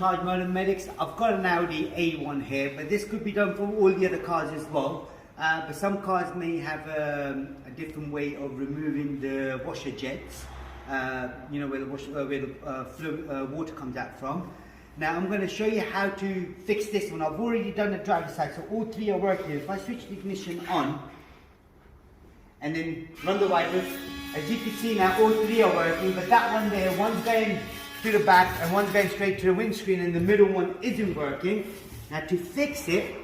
Charge Motor Medics. I've got an Audi A1 here, but this could be done for all the other cars as well. But some cars may have a different way of removing the washer jets, you know, where the water comes out from. Now I'm going to show you how to fix this one. I've already done the driver's side, so all three are working. If I switch the ignition on and then run the wipers, as you can see now all three are working, but that one there, one's going to the back and one's going straight to the windscreen, and the middle one isn't working. Now to fix it,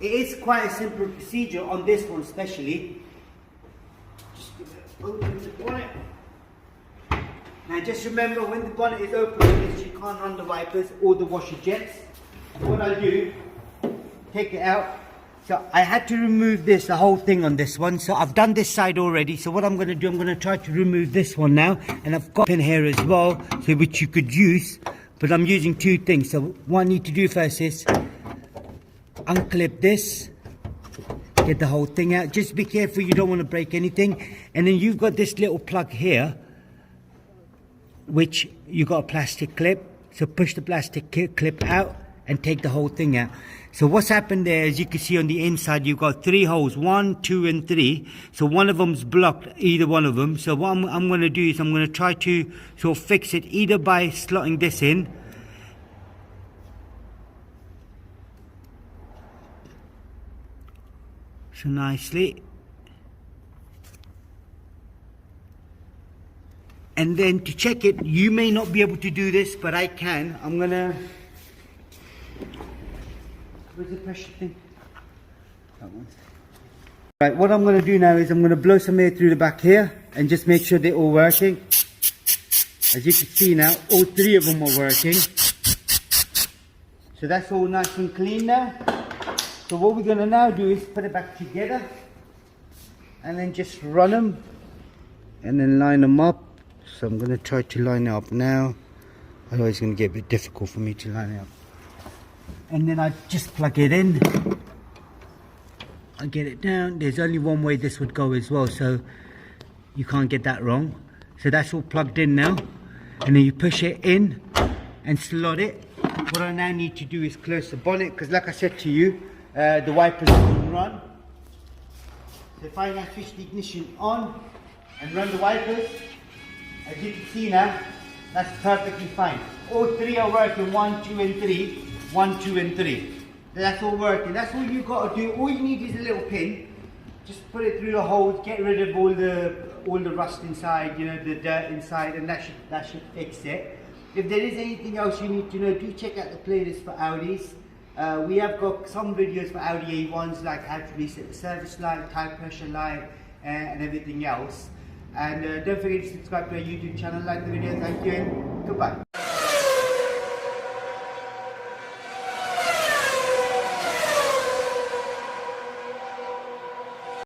it is quite a simple procedure on this one especially. Just open the bonnet. Now just remember, when the bonnet is open like this, you can't run the wipers or the washer jets. So what I'll do, take it out. So I had to remove this, the whole thing on this one. So I've done this side already. So what I'm going to do, I'm going to try to remove this one now. And I've got a pin here as well, so which you could use. But I'm using two things. So what I need to do first is unclip this, get the whole thing out. Just be careful, you don't want to break anything. And then you've got this little plug here, which you got a plastic clip. So push the plastic clip out and take the whole thing out. So what's happened there, as you can see on the inside, you've got 3 holes, 1, 2 and 3. So one of them's blocked, either one of them. So what I'm going to do is I'm going to try to sort of fix it either by slotting this in, so nicely, and then to check it, you may not be able to do this, but I can. I'm going to, where's the pressure thing? That one. Right, what I'm going to do now is I'm going to blow some air through the back here and just make sure they're all working. As you can see now, all 3 of them are working. So that's all nice and clean now. So what we're going to now do is put it back together and then just run them and then line them up. So I'm going to try to line it up now. Otherwise it's going to get a bit difficult for me to line it up. And then I just plug it in. I get it down. There's only one way this would go as well, so you can't get that wrong. So that's all plugged in now. And then you push it in and slot it. What I now need to do is close the bonnet, because like I said to you, the wipers will run. So if I now switch the ignition on and run the wipers, as you can see now, that's perfectly fine. All 3 are working, 1, 2 and 3. 1, 2 and 3. That's all working. That's all you've got to do. All you need is a little pin. Just put it through the holes, get rid of all the rust inside, you know, the dirt inside, and that should fix it. If there is anything else you need to know, do check out the playlist for Audis. We have got some videos for Audi A1s, like how to reset the service light, tire pressure light, and everything else. And don't forget to subscribe to our YouTube channel, like the video. Thank you and goodbye.